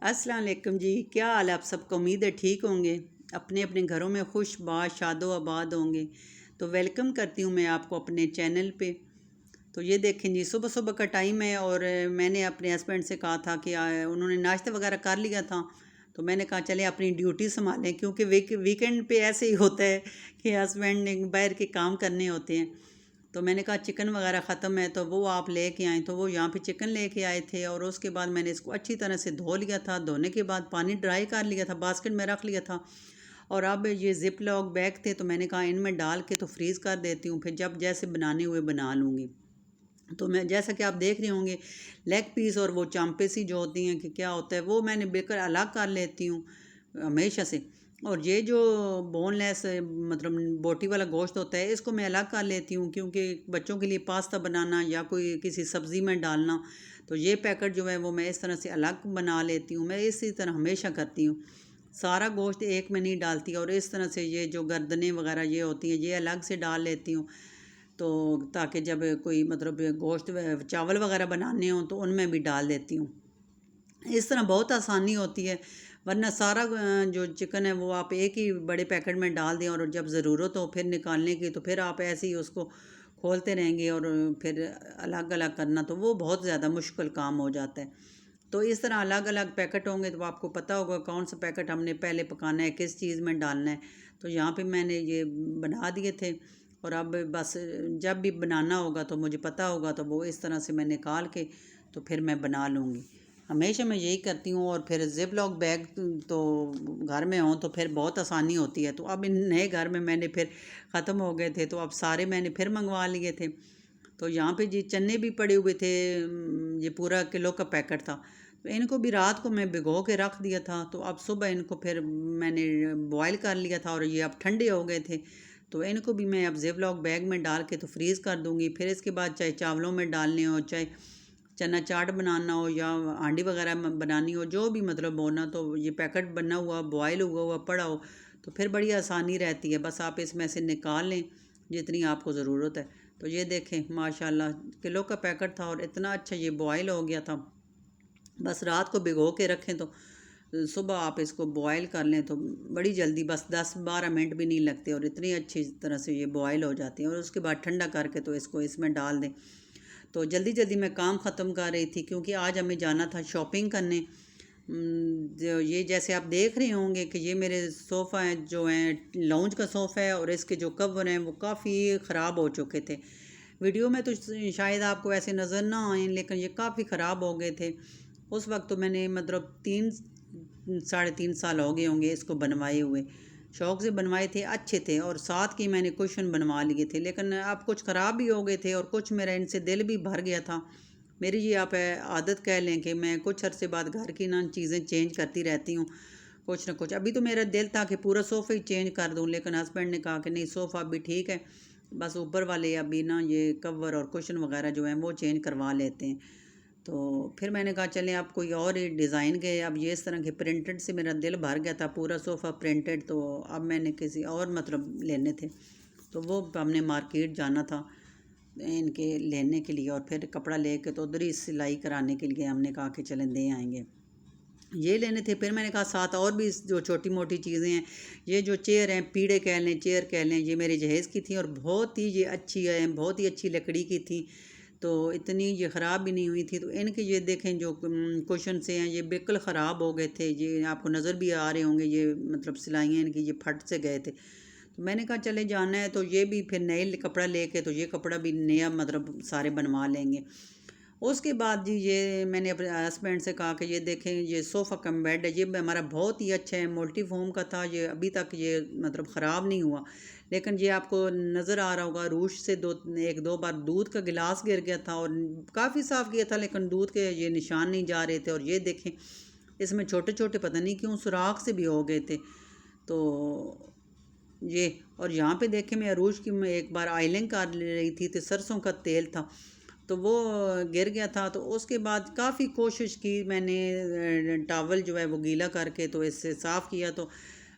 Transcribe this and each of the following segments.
अस्सलाम वालेकुम जी। क्या हाल है आप सबको? उम्मीद है ठीक होंगे, अपने अपने घरों में खुश बाश शादो आबाद होंगे। तो वेलकम करती हूँ मैं आपको अपने चैनल पे। तो ये देखें जी, सुबह सुबह का टाइम है और मैंने अपने हस्बैंड से कहा था कि उन्होंने नाश्ता वगैरह कर लिया था। तो मैंने कहा चले अपनी ड्यूटी संभालें, क्योंकि वीकेंड पे ऐसे ही होता है कि हस्बैंड ने बाहर के काम करने होते हैं। तो मैंने कहा चिकन वगैरह ख़त्म है तो वो आप लेके आए, तो वो यहाँ पे चिकन लेके आए थे और उसके बाद मैंने इसको अच्छी तरह से धो लिया था। धोने के बाद पानी ड्राई कर लिया था, बास्केट में रख लिया था। और अब ये जिप लॉक बैग थे तो मैंने कहा इनमें डाल के तो फ्रीज़ कर देती हूँ, फिर जब जैसे बनाने हुए बना लूँगी। तो मैं जैसा कि आप देख रहे होंगे, लेग पीस और वो चांपे सी जो होती हैं कि क्या होता है, वो मैंने बिल्कुल अलग कर लेती हूँ हमेशा से। और ये जो बोनलेस मतलब बोटी वाला गोश्त होता है, इसको मैं अलग कर लेती हूँ, क्योंकि बच्चों के लिए पास्ता बनाना या कोई किसी सब्ज़ी में डालना, तो ये पैकेट जो है वो मैं इस तरह से अलग बना लेती हूँ। मैं इसी तरह हमेशा करती हूँ, सारा गोश्त एक में नहीं डालती। और इस तरह से ये जो गर्दनें वगैरह ये होती हैं, ये अलग से डाल लेती हूँ। तो ताकि जब कोई मतलब गोश्त चावल वगैरह बनाने हों तो उनमें भी डाल देती हूँ। इस तरह बहुत आसानी होती है, वरना सारा जो चिकन है वो आप एक ही बड़े पैकेट में डाल दें और जब ज़रूरत हो फिर निकालने की, तो फिर आप ऐसे ही उसको खोलते रहेंगे और फिर अलग अलग करना, तो वो बहुत ज़्यादा मुश्किल काम हो जाता है। तो इस तरह अलग अलग पैकेट होंगे तो आपको पता होगा कौन सा पैकेट हमने पहले पकाना है, किस चीज़ में डालना है। तो यहाँ पे मैंने ये बना दिए थे और अब बस जब भी बनाना होगा तो मुझे पता होगा, तो वो इस तरह से मैं निकाल के तो फिर मैं बना लूँगी। हमेशा मैं यही करती हूँ। और फिर ज़िप लॉक बैग तो घर में हों तो फिर बहुत आसानी होती है। तो अब इन नए घर में मैंने फिर ख़त्म हो गए थे, तो अब सारे मैंने फिर मंगवा लिए थे। तो यहाँ पे जी चने भी पड़े हुए थे, ये पूरा किलो का पैकेट था। तो इनको भी रात को मैं भिगो के रख दिया था, तो अब सुबह इनको फिर मैंने बॉयल कर लिया था और ये अब ठंडे हो गए थे। तो इनको भी मैं अब ज़िप-लॉक बैग में डाल के तो फ्रीज़ कर दूँगी। फिर इसके बाद चाहे चावलों में डालने हो, चाहे चना चाट बनाना हो या हांडी वगैरह में बनानी हो, जो भी मतलब हो ना, तो ये पैकेट बना हुआ बॉयल हुआ हुआ पड़ा हो तो फिर बड़ी आसानी रहती है। बस आप इसमें से निकाल लें जितनी आपको ज़रूरत है। तो ये देखें माशाल्लाह, किलो का पैकेट था और इतना अच्छा ये बॉयल हो गया था। बस रात को भिगो के रखें तो सुबह आप इसको बॉयल कर लें तो बड़ी जल्दी, बस 10-12 मिनट भी नहीं लगते और इतनी अच्छी तरह से ये बॉयल हो जाती हैं। और उसके बाद ठंडा करके तो इसको इसमें डाल दें। तो जल्दी जल्दी मैं काम ख़त्म कर रही थी, क्योंकि आज हमें जाना था शॉपिंग करने। जो ये जैसे आप देख रहे होंगे कि ये मेरे सोफ़ा हैं जो हैं, लाउंज का सोफ़ा है और इसके जो कवर हैं वो काफ़ी ख़राब हो चुके थे। वीडियो में तो शायद आपको ऐसे नज़र ना आए, लेकिन ये काफ़ी ख़राब हो गए थे। उस वक्त तो मैंने मतलब 3 साढ़े 3 साल हो गए होंगे इसको बनवाए हुए। शौक़ से बनवाए थे, अच्छे थे और साथ की मैंने कुशन बनवा लिए थे, लेकिन अब कुछ ख़राब भी हो गए थे और कुछ मेरा इनसे दिल भी भर गया था। मेरी ये आप आदत कह लें कि मैं कुछ अरसे बाद घर की ना चीज़ें चेंज करती रहती हूँ, कुछ ना कुछ। अभी तो मेरा दिल था कि पूरा सोफ़ा ही चेंज कर दूँ, लेकिन हस्बैंड ने कहा कि नहीं, सोफ़ा अभी ठीक है, बस ऊपर वाले अभी ना ये कवर और कुशन वगैरह जो हैं वो चेंज करवा लेते हैं। तो फिर मैंने कहा चलें अब कोई और ही डिज़ाइन के, अब ये इस तरह के प्रिंटेड से मेरा दिल भर गया था, पूरा सोफ़ा प्रिंटेड। तो अब मैंने किसी और मतलब लेने थे, तो वो हमने मार्केट जाना था इनके लेने के लिए और फिर कपड़ा लेके तो उधर ही सिलाई कराने के लिए हमने कहा कि चलें दे आएंगे, ये लेने थे। फिर मैंने कहा साथ और भी जो छोटी मोटी चीज़ें हैं, ये जो चेयर हैं, पीढ़े कह लें चेयर कह लें, ये मेरे जहेज़ की थी और बहुत ही ये अच्छी है, बहुत ही अच्छी लकड़ी की थी। तो इतनी ये ख़राब भी नहीं हुई थी। तो इनके ये देखें जो कुशन से हैं, ये बिल्कुल ख़राब हो गए थे। ये आपको नज़र भी आ रहे होंगे, ये मतलब सिलाइयाँ इनकी ये फट से गए थे। तो मैंने कहा चले जाना है तो ये भी फिर नए कपड़ा लेके तो ये कपड़ा भी नया मतलब सारे बनवा लेंगे। उसके बाद जी ये मैंने अपने हस्बैंड से कहा कि ये देखें, ये सोफ़ा कम बेड है, ये हमारा बहुत ही अच्छा है, मल्टी फोम का था, ये अभी तक ये मतलब ख़राब नहीं हुआ। लेकिन ये आपको नज़र आ रहा होगा, रूश से एक दो बार दूध का गिलास गिर गया था और काफ़ी साफ़ किया था, लेकिन दूध के ये निशान नहीं जा रहे थे। और ये देखें इसमें छोटे छोटे पता नहीं क्यों सुराख से भी हो गए थे। तो ये, और यहाँ पे देखें मैं अरूज की मैं एक बार आयलिंग कर ले रही थी तो सरसों का तेल था, तो वो गिर गया था। तो उसके बाद काफ़ी कोशिश की मैंने, टावल जो है वो गीला करके तो इससे साफ़ किया, तो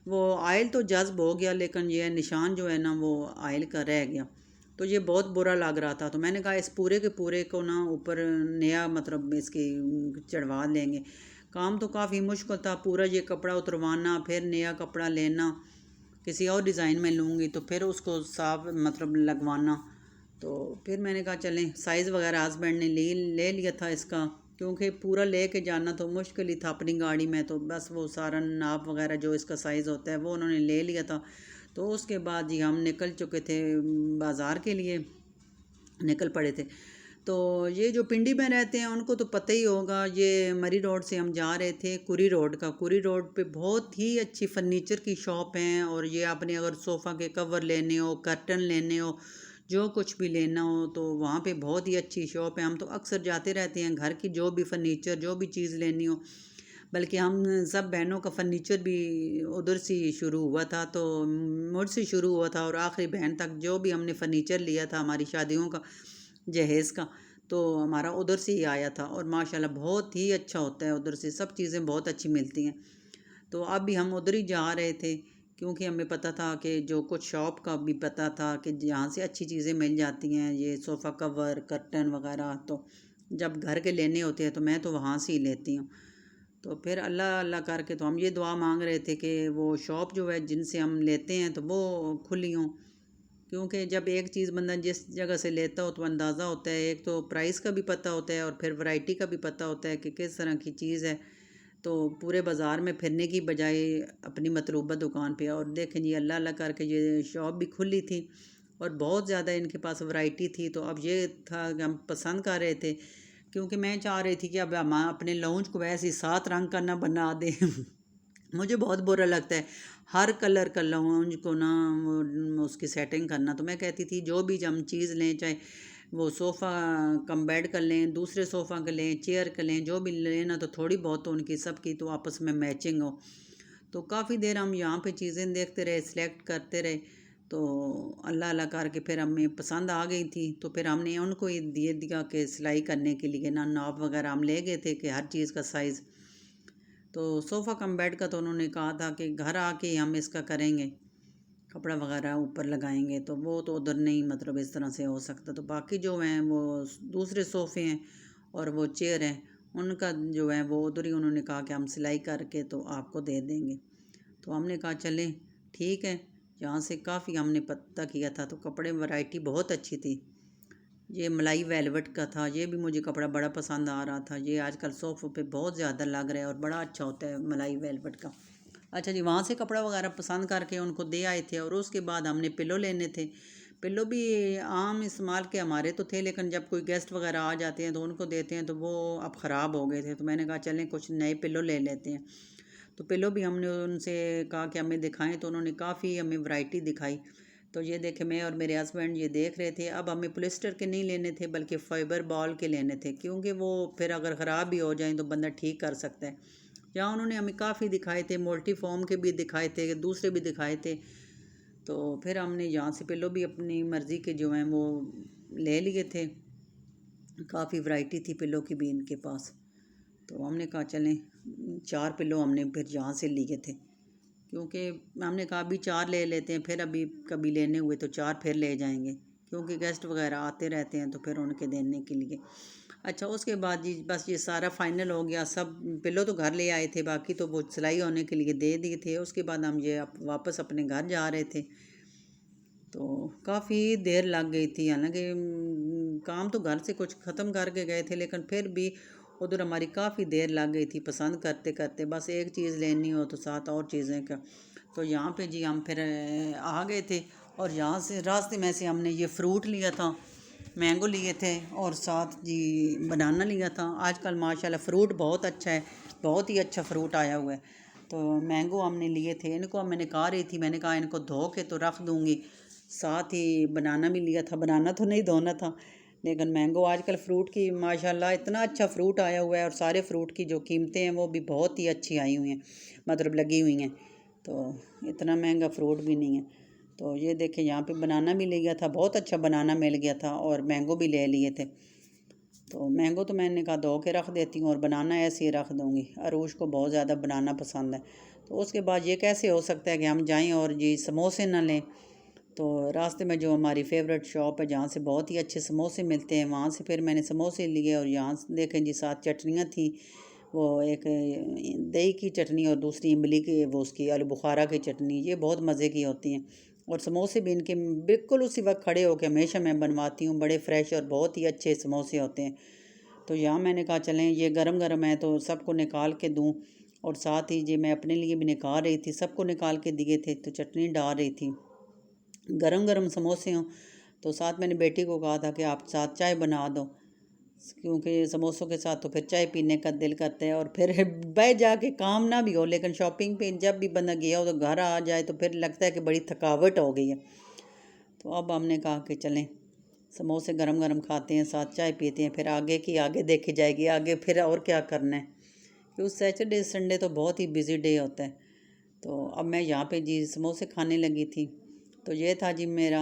वो आयल तो जज्ब हो गया, लेकिन ये निशान जो है ना वो आयल का रह गया। तो ये बहुत बुरा लग रहा था। तो मैंने कहा इस पूरे के पूरे को ना ऊपर नया मतलब इसके चढ़वा लेंगे। काम तो काफ़ी मुश्किल था, पूरा ये कपड़ा उतरवाना, फिर नया कपड़ा लेना, किसी और डिज़ाइन में लूँगी तो फिर उसको साफ मतलब लगवाना। तो फिर मैंने कहा चलें, साइज़ वगैरह हस्बैंड ने ले लिया था इसका, क्योंकि पूरा ले के जाना तो मुश्किल ही था अपनी गाड़ी में, तो बस वो सारा नाप वगैरह जो इसका साइज़ होता है वो उन्होंने ले लिया था। तो उसके बाद जी हम निकल चुके थे बाज़ार के लिए, निकल पड़े थे। तो ये जो पिंडी में रहते हैं उनको तो पता ही होगा, ये मरी रोड से हम जा रहे थे कुरी रोड पे बहुत ही अच्छी फर्नीचर की शॉप हैं। और ये आपने अगर सोफ़ा के कवर लेने हो, कर्टन लेने हो, जो कुछ भी लेना हो तो वहाँ पे बहुत ही अच्छी शॉप है। हम तो अक्सर जाते रहते हैं, घर की जो भी फर्नीचर जो भी चीज़ लेनी हो, बल्कि हम सब बहनों का फर्नीचर भी उधर से ही शुरू हुआ था, तो मुझसे शुरू हुआ था और आखिरी बहन तक जो भी हमने फर्नीचर लिया था हमारी शादियों का जहेज़ का, तो हमारा उधर से ही आया था। और माशाल्लाह बहुत ही अच्छा होता है, उधर से सब चीज़ें बहुत अच्छी मिलती हैं। तो अब भी हम उधर ही जा रहे थे, क्योंकि हमें पता था कि जो कुछ शॉप का भी पता था कि यहाँ से अच्छी चीज़ें मिल जाती हैं, ये सोफ़ा कवर कर्टन वगैरह, तो जब घर के लेने होते हैं तो मैं तो वहाँ से ही लेती हूँ। तो फिर अल्लाह अल्लाह करके तो हम ये दुआ मांग रहे थे कि वो शॉप जो है जिनसे हम लेते हैं तो वो खुली हों, क्योंकि जब एक चीज़ बंदा जिस जगह से लेता हो तो अंदाज़ा होता है, एक तो प्राइस का भी पता होता है और फिर वैरायटी का भी पता होता है कि किस तरह की चीज़ है। तो पूरे बाज़ार में फिरने की बजाय अपनी मतलूबा दुकान पे, और देखें जी अल्लाह अल्लाह करके ये शॉप भी खुली थी और बहुत ज़्यादा इनके पास वैरायटी थी। तो अब ये था कि हम पसंद कर रहे थे, क्योंकि मैं चाह रही थी कि अब हम अपने लाउंज को वैसे ही 7 रंग का ना बना दें मुझे बहुत बुरा लगता है हर कलर का लाउंज को ना उसकी सेटिंग करना। तो मैं कहती थी जो भी हम चीज़ लें, चाहे वो सोफ़ा कम बेड कर लें, दूसरे सोफ़ा का लें, चेयर का लें, जो भी लेना तो थोड़ी बहुत तो उनकी सबकी तो आपस में मैचिंग हो। तो काफ़ी देर हम यहाँ पे चीज़ें देखते रहे, सिलेक्ट करते रहे। तो अल्लाह अल्लाह करके फिर हमें पसंद आ गई थी, तो फिर हमने उनको ये दे दिया कि सिलाई करने के लिए ना नाप वगैरह हम ले गए थे कि हर चीज़ का साइज़। तो सोफ़ा कम बेड का तो उन्होंने कहा था कि घर आके ही हम इसका करेंगे, कपड़ा वगैरह ऊपर लगाएंगे, तो वो तो उधर नहीं मतलब इस तरह से हो सकता। तो बाकी जो हैं वो दूसरे सोफ़े हैं और वो चेयर हैं, उनका जो है वो उधर ही उन्होंने कहा कि हम सिलाई करके तो आपको दे देंगे। तो हमने कहा चलें ठीक है। यहाँ से काफ़ी हमने पता किया था तो कपड़े वैरायटी बहुत अच्छी थी। ये मलाई वेलवेट का था, ये भी मुझे कपड़ा बड़ा पसंद आ रहा था। ये आजकल सोफ़ों पे बहुत ज़्यादा लग रहा है और बड़ा अच्छा होता है मलाई वेलवेट का। अच्छा जी, वहाँ से कपड़ा वगैरह पसंद करके उनको दे आए थे और उसके बाद हमने पिलो लेने थे। पिलो भी आम इस्तेमाल के हमारे तो थे, लेकिन जब कोई गेस्ट वगैरह आ जाते हैं तो उनको देते हैं तो वो अब ख़राब हो गए थे। तो मैंने कहा चलें कुछ नए पिलो ले लेते हैं। तो पिलो भी हमने उनसे कहा कि हमें दिखाएं, तो उन्होंने काफ़ी हमें वैरायटी दिखाई। तो ये देखे, मैं और मेरे हस्बैंड ये देख रहे थे। अब हमें पॉलिस्टर के नहीं लेने थे बल्कि फ़ाइबर बॉल के लेने थे, क्योंकि वो फिर अगर ख़राब भी हो जाएं तो बंदा ठीक कर सकता है। यहाँ उन्होंने हमें काफ़ी दिखाए थे, मल्टी फॉर्म के भी दिखाए थे, दूसरे भी दिखाए थे। तो फिर हमने यहाँ से पिलो भी अपनी मर्ज़ी के जो हैं वो ले लिए थे। काफ़ी वैरायटी थी पिलो की भी इनके पास। तो हमने कहा चलें 4 पिलो हमने फिर यहाँ से लिए थे, क्योंकि हमने कहा अभी 4 ले लेते हैं, फिर अभी कभी लेने हुए तो 4 फिर ले जाएंगे, क्योंकि गेस्ट वगैरह आते रहते हैं तो फिर उनके देने के लिए। अच्छा, उसके बाद जी बस ये सारा फाइनल हो गया। सब पिलो तो घर ले आए थे, बाकी तो वो सिलाई होने के लिए दे दिए थे। उसके बाद हम ये वापस अपने घर जा रहे थे, तो काफ़ी देर लग गई थी। हालांकि काम तो घर से कुछ ख़त्म करके गए थे, लेकिन फिर भी उधर हमारी काफ़ी देर लग गई थी पसंद करते करते। बस एक चीज़ लेनी हो तो साथ और चीज़ें का। तो यहाँ पे जी हम फिर आ गए थे, और यहाँ से रास्ते में से हमने ये फ्रूट लिया था, मैंगो लिए थे और साथ जी बनाना लिया था। आजकल माशाल्लाह फ़्रूट बहुत अच्छा है, बहुत ही अच्छा फ़्रूट आया हुआ है। तो मैंगो हमने लिए थे, इनको मैंने कहा रही थी, मैंने कहा इनको धो के तो रख दूँगी। साथ ही बनाना भी लिया था, बनाना तो नहीं धोना था, लेकिन मैंगो आजकल फ़्रूट की माशाल्लाह इतना अच्छा फ़्रूट आया हुआ है, और सारे फ़्रूट की जो कीमतें हैं वो भी बहुत ही अच्छी आई हुई हैं, मतलब लगी हुई हैं। तो इतना महंगा फ़्रूट भी नहीं है। तो ये देखें यहाँ पे बनाना भी ले गया था, बहुत अच्छा बनाना मिल गया था, और मैंगो भी ले लिए थे। तो मैंगो तो मैंने कहा धो के रख देती हूँ और बनाना ऐसे ही रख दूँगी। अरूश को बहुत ज़्यादा बनाना पसंद है। तो उसके बाद ये कैसे हो सकता है कि हम जाएं और जी समोसे ना लें। तो रास्ते में जो हमारी फेवरेट शॉप है जहाँ से बहुत ही अच्छे समोसे मिलते हैं, वहाँ से फिर मैंने समोसे लिए, और यहाँ से देखें जी साथ चटनियाँ थी, वो एक दही की चटनी और दूसरी इमली की वो उसकी आलू बुखारा की चटनी, ये बहुत मज़े की होती हैं। और समोसे भी इनके बिल्कुल उसी वक्त खड़े होकर हमेशा मैं बनवाती हूँ, बड़े फ्रेश और बहुत ही अच्छे समोसे होते हैं। तो यहाँ मैंने कहा चलें ये गरम गरम है तो सबको निकाल के दूँ, और साथ ही ये मैं अपने लिए भी निकाल रही थी, सबको निकाल के दिए थे, तो चटनी डाल रही थी। गरम गरम समोसे हों तो साथ मैंने बेटी को कहा था कि आप साथ चाय बना दो, क्योंकि समोसों के साथ तो फिर चाय पीने का दिल करता है। और फिर बैठ जाके काम ना भी हो, लेकिन शॉपिंग पे जब भी बंदा गया हो तो घर आ जाए तो फिर लगता है कि बड़ी थकावट हो गई है। तो अब हमने कहा कि चलें समोसे गरम गरम खाते हैं, साथ चाय पीते हैं, फिर आगे की आगे देखी जाएगी, आगे फिर और क्या करना है, क्योंकि सैटरडे संडे तो बहुत ही बिज़ी डे होता है। तो अब मैं यहाँ पे जी समोसे खाने लगी थी। तो ये था जी मेरा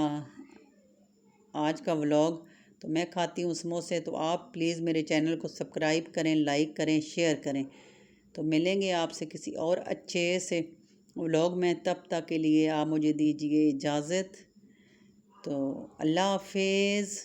आज का व्लॉग। तो मैं खाती हूँ समोसे, तो आप प्लीज़ मेरे चैनल को सब्सक्राइब करें, लाइक करें, शेयर करें। तो मिलेंगे आपसे किसी और अच्छे से व्लॉग में, तब तक के लिए आप मुझे दीजिए इजाज़त। तो अल्लाह हाफिज़।